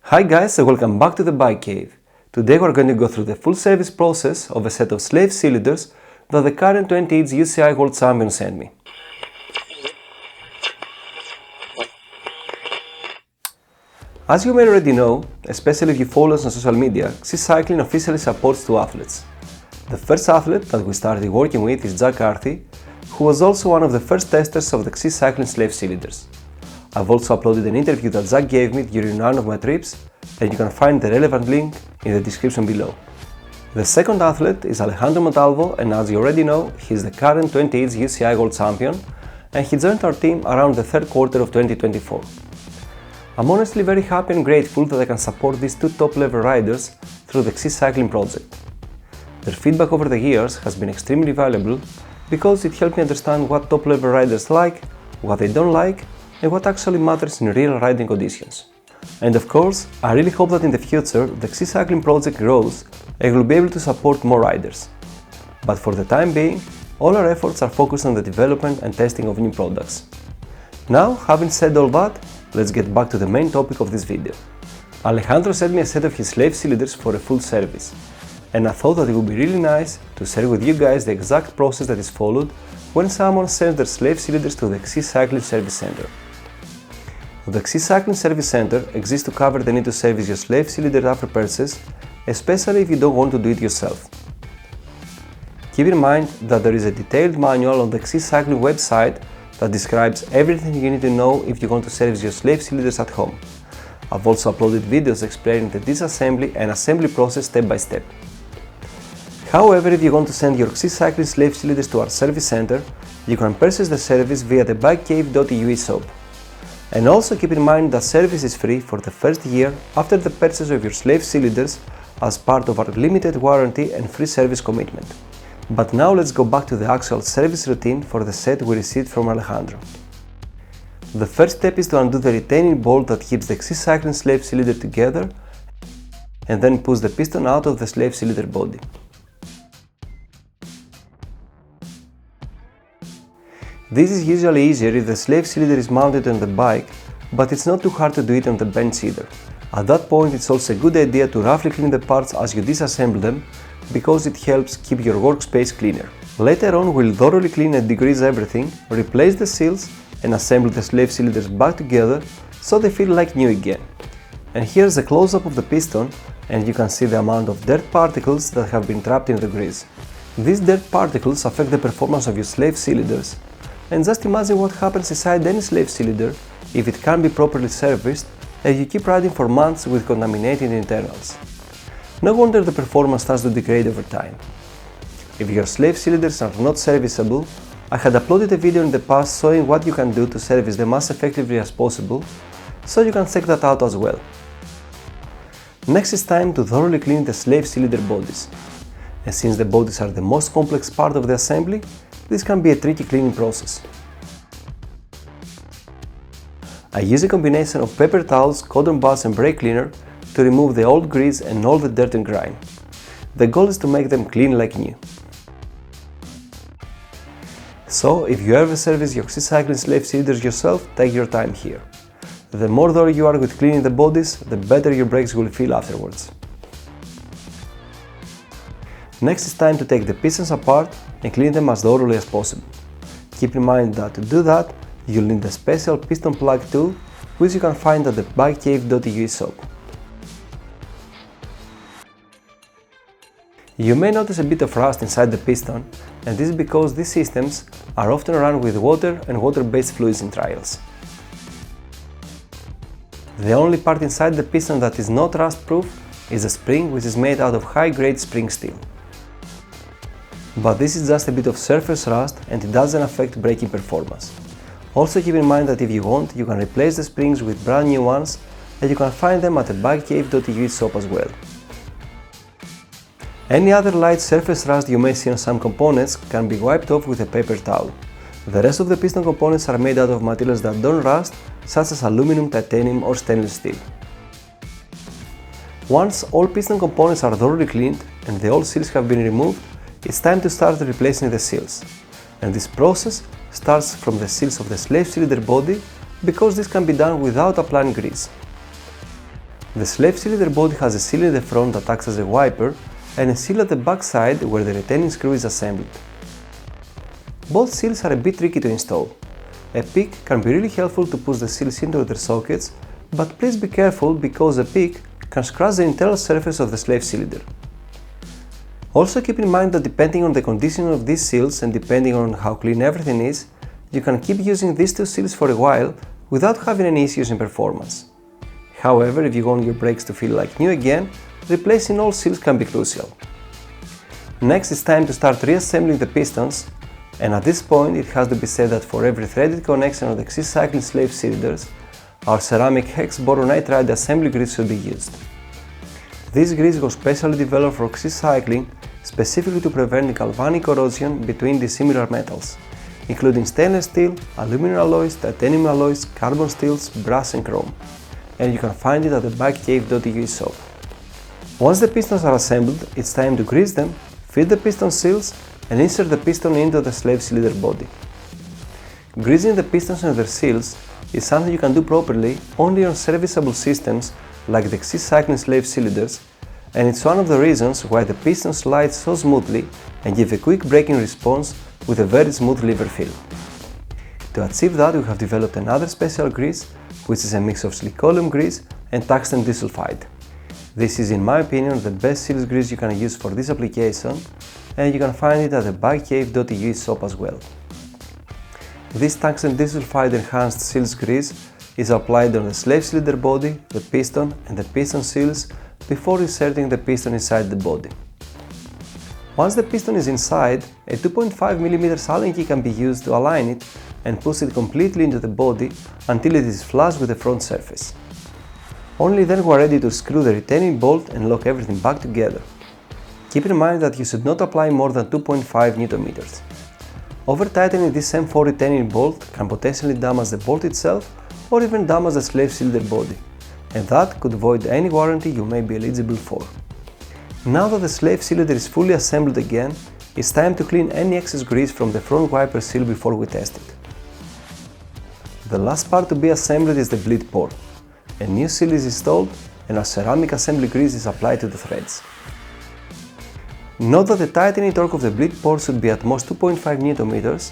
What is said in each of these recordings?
Hi guys and welcome back to the Bike Cave. Today we're going to go through the full service process of a set of slave cylinders that the current 28 UCI World Champion sent me. As you may already know, especially if you follow us on social media, XC Cycling officially supports two athletes. The first athlete that we started working with is Jack Carthy, who was also one of the first testers of the XC Cycling slave cylinders. I've also uploaded an interview that Jack gave me during one of my trips, and you can find the relevant link in the description below. The second athlete is Alejandro Montalvo, and as you already know, he is the current 28 UCI World Champion, and he joined our team around the third quarter of 2024. I'm honestly very happy and grateful that I can support these two top-level riders through the XC Cycling project. Their feedback over the years has been extremely valuable because it helped me understand what top-level riders like, what they don't like, and what actually matters in real riding conditions. And of course, I really hope that in the future the XC Cycling project grows and we'll be able to support more riders. But for the time being, all our efforts are focused on the development and testing of new products. Now, having said all that, let's get back to the main topic of this video. Alejandro sent me a set of his slave cylinders for a full service, and I thought that it would be really nice to share with you guys the exact process that is followed when someone sends their slave cylinders to the XC Cycling Service Center. The XC Cycling Service Center exists to cover the need to service your slave cylinder after purchase, especially if you don't want to do it yourself. Keep in mind that there is a detailed manual on the XC Cycling website that describes everything you need to know if you want to service your slave cylinders at home. I've also uploaded videos explaining the disassembly and assembly process step by step. However, if you want to send your XC Cycling slave cylinders to our service center, you can purchase the service via the BikeCave.eu shop. And also keep in mind that service is free for the first year after the purchase of your slave cylinders as part of our limited warranty and free service commitment. But now let's go back to the actual service routine for the set we received from Alejandro. The first step is to undo the retaining bolt that keeps the XC Cycling slave cylinder together and then push the piston out of the slave cylinder body. This is usually easier if the slave cylinder is mounted on the bike, but it's not too hard to do it on the bench either. At that point, it's also a good idea to roughly clean the parts as you disassemble them, because it helps keep your workspace cleaner. Later on, we'll thoroughly clean and degrease everything, replace the seals, and assemble the slave cylinders back together so they feel like new again. And here's a close-up of the piston, and you can see the amount of dirt particles that have been trapped in the grease. These dirt particles affect the performance of your slave cylinders, and just imagine what happens inside any slave cylinder if it can't be properly serviced and you keep riding for months with contaminated internals. No wonder the performance starts to degrade over time. If your slave cylinders are not serviceable, I had uploaded a video in the past showing what you can do to service them as effectively as possible, so you can check that out as well. Next is time to thoroughly clean the slave cylinder bodies. And since the bodies are the most complex part of the assembly, this can be a tricky cleaning process. I use a combination of paper towels, cotton buds and brake cleaner to remove the old grease and all the dirt and grime. The goal is to make them clean like new. So, if you ever service your XC Cycling slave cylinders yourself, take your time here. The more thorough you are with cleaning the bodies, the better your brakes will feel afterwards. Next is time to take the pistons apart and clean them as thoroughly as possible. Keep in mind that to do that, you'll need a special piston plug tool, which you can find at the BikeCave.eu shop. You may notice a bit of rust inside the piston, and this is because these systems are often run with water and water-based fluids in trials. The only part inside the piston that is not rust-proof is a spring, which is made out of high-grade spring steel. But this is just a bit of surface rust and it doesn't affect braking performance. Also keep in mind that if you want, you can replace the springs with brand new ones, and you can find them at the BikeCave.eu shop as well. Any other light surface rust you may see on some components can be wiped off with a paper towel. The rest of the piston components are made out of materials that don't rust, such as aluminum, titanium or stainless steel. Once all piston components are thoroughly cleaned and the old seals have been removed, it's time to start replacing the seals. And this process starts from the seals of the slave cylinder body, because this can be done without applying grease. The slave cylinder body has a seal in the front that acts as a wiper and a seal at the back side where the retaining screw is assembled. Both seals are a bit tricky to install. A pick can be really helpful to push the seals into their sockets, but please be careful because a pick can scratch the internal surface of the slave cylinder. Also keep in mind that depending on the condition of these seals and depending on how clean everything is, you can keep using these two seals for a while without having any issues in performance. However, if you want your brakes to feel like new again, replacing all seals can be crucial. Next, it's time to start reassembling the pistons, and at this point it has to be said that for every threaded connection of the XC Cycling slave cylinders, our ceramic hex boron nitride assembly grease should be used. This grease was specially developed for XC Cycling specifically to prevent galvanic corrosion between dissimilar metals, including stainless steel, aluminum alloys, titanium alloys, carbon steels, brass and chrome, and you can find it at the BikeCave.eu shop. Once the pistons are assembled, it's time to grease them, fit the piston seals and insert the piston into the slave cylinder body. Greasing the pistons and their seals is something you can do properly only on serviceable systems like the XC Cycling slave cylinders, and it's one of the reasons why the pistons slide so smoothly and give a quick braking response with a very smooth lever feel. To achieve that, we have developed another special grease, which is a mix of silicoleum grease and tungsten disulfide. This is, in my opinion, the best seals grease you can use for this application, and you can find it at the BikeCave.eu shop as well. This tungsten disulfide enhanced seals grease is applied on the slave cylinder body, the piston and the piston seals before inserting the piston inside the body. Once the piston is inside, a 2.5mm Allen key can be used to align it and push it completely into the body until it is flush with the front surface. Only then we are ready to screw the retaining bolt and lock everything back together. Keep in mind that you should not apply more than 2.5 Nm. Over-tightening this M4 retaining bolt can potentially damage the bolt itself or even damage the slave cylinder body, and that could void any warranty you may be eligible for. Now that the slave cylinder is fully assembled again, it's time to clean any excess grease from the front wiper seal before we test it. The last part to be assembled is the bleed port. A new seal is installed and our ceramic assembly grease is applied to the threads. Note that the tightening torque of the bleed port should be at most 2.5 Nm,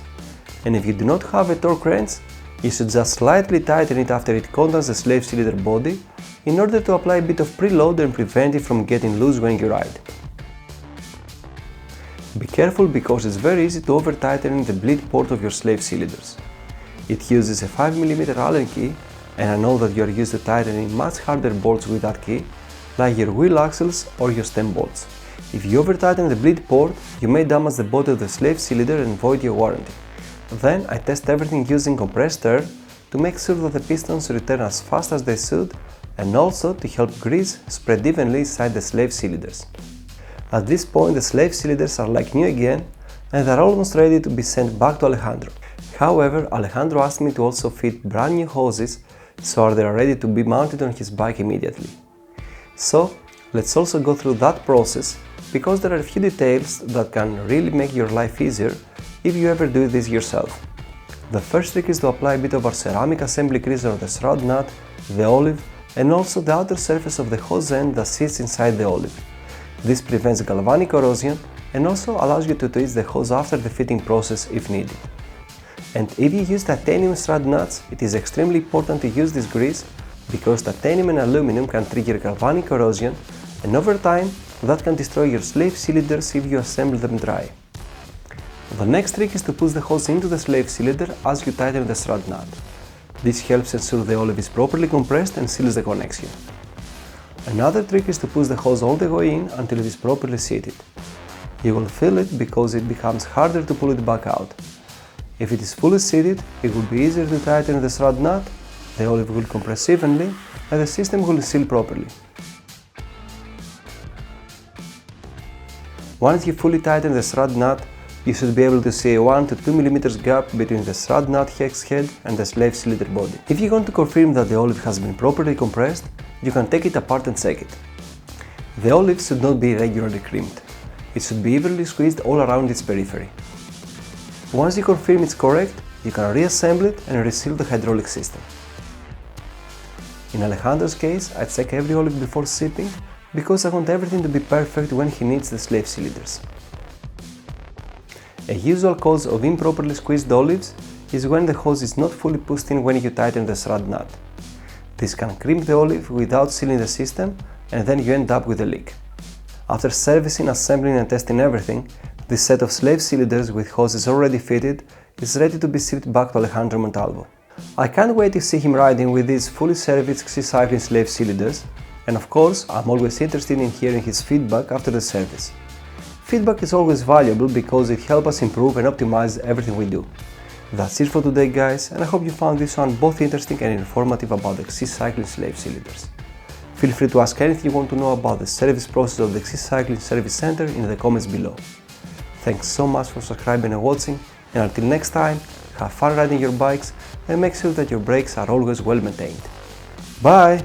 and if you do not have a torque wrench, you should just slightly tighten it after it contacts the slave cylinder body in order to apply a bit of preload and prevent it from getting loose when you ride. Be careful because it's very easy to over-tighten the bleed port of your slave cylinders. It uses a 5mm Allen key, and I know that you are used to tightening much harder bolts with that key, like your wheel axles or your stem bolts. If you over-tighten the bleed port, you may damage the body of the slave cylinder and void your warranty. Then I test everything using compressed air to make sure that the pistons return as fast as they should, and also to help grease spread evenly inside the slave cylinders. At this point the slave cylinders are like new again and are almost ready to be sent back to Alejandro. However, Alejandro asked me to also fit brand new hoses so they are ready to be mounted on his bike immediately. So let's also go through that process, because there are a few details that can really make your life easier if you ever do this yourself. The first trick is to apply a bit of our ceramic assembly grease on the shroud nut, the olive, and also the outer surface of the hose end that sits inside the olive. This prevents galvanic corrosion and also allows you to twist the hose after the fitting process if needed. And if you use titanium shroud nuts, it is extremely important to use this grease because titanium and aluminum can trigger galvanic corrosion, and over time that can destroy your slave cylinders if you assemble them dry. The next trick is to push the hose into the slave cylinder as you tighten the shroud nut. This helps ensure the olive is properly compressed and seals the connection. Another trick is to push the hose all the way in until it is properly seated. You will feel it because it becomes harder to pull it back out. If it is fully seated, it will be easier to tighten the shroud nut, the olive will compress evenly, and the system will seal properly. Once you fully tighten the shroud nut, you should be able to see a 1 to 2 mm gap between the shroud nut hex head and the slave cylinder body. If you want to confirm that the olive has been properly compressed, you can take it apart and check it. The olive should not be irregularly crimped. It should be evenly squeezed all around its periphery. Once you confirm it's correct, you can reassemble it and reseal the hydraulic system. In Alejandro's case, I check every olive before shipping because I want everything to be perfect when he needs the slave cylinders. A usual cause of improperly squeezed olives is when the hose is not fully pushed in when you tighten the strut nut. This can crimp the olive without sealing the system, and then you end up with a leak. After servicing, assembling and testing everything, this set of slave cylinders with hoses already fitted is ready to be shipped back to Alejandro Montalvo. I can't wait to see him riding with these fully serviced XC-Cycling slave cylinders, and of course I'm always interested in hearing his feedback after the service. Feedback is always valuable because it helps us improve and optimize everything we do. That's it for today guys, and I hope you found this one both interesting and informative about the XC-Cycling slave cylinders. Feel free to ask anything you want to know about the service process of the XC-Cycling Service Center in the comments below. Thanks so much for subscribing and watching, and until next time, have fun riding your bikes and make sure that your brakes are always well maintained. Bye!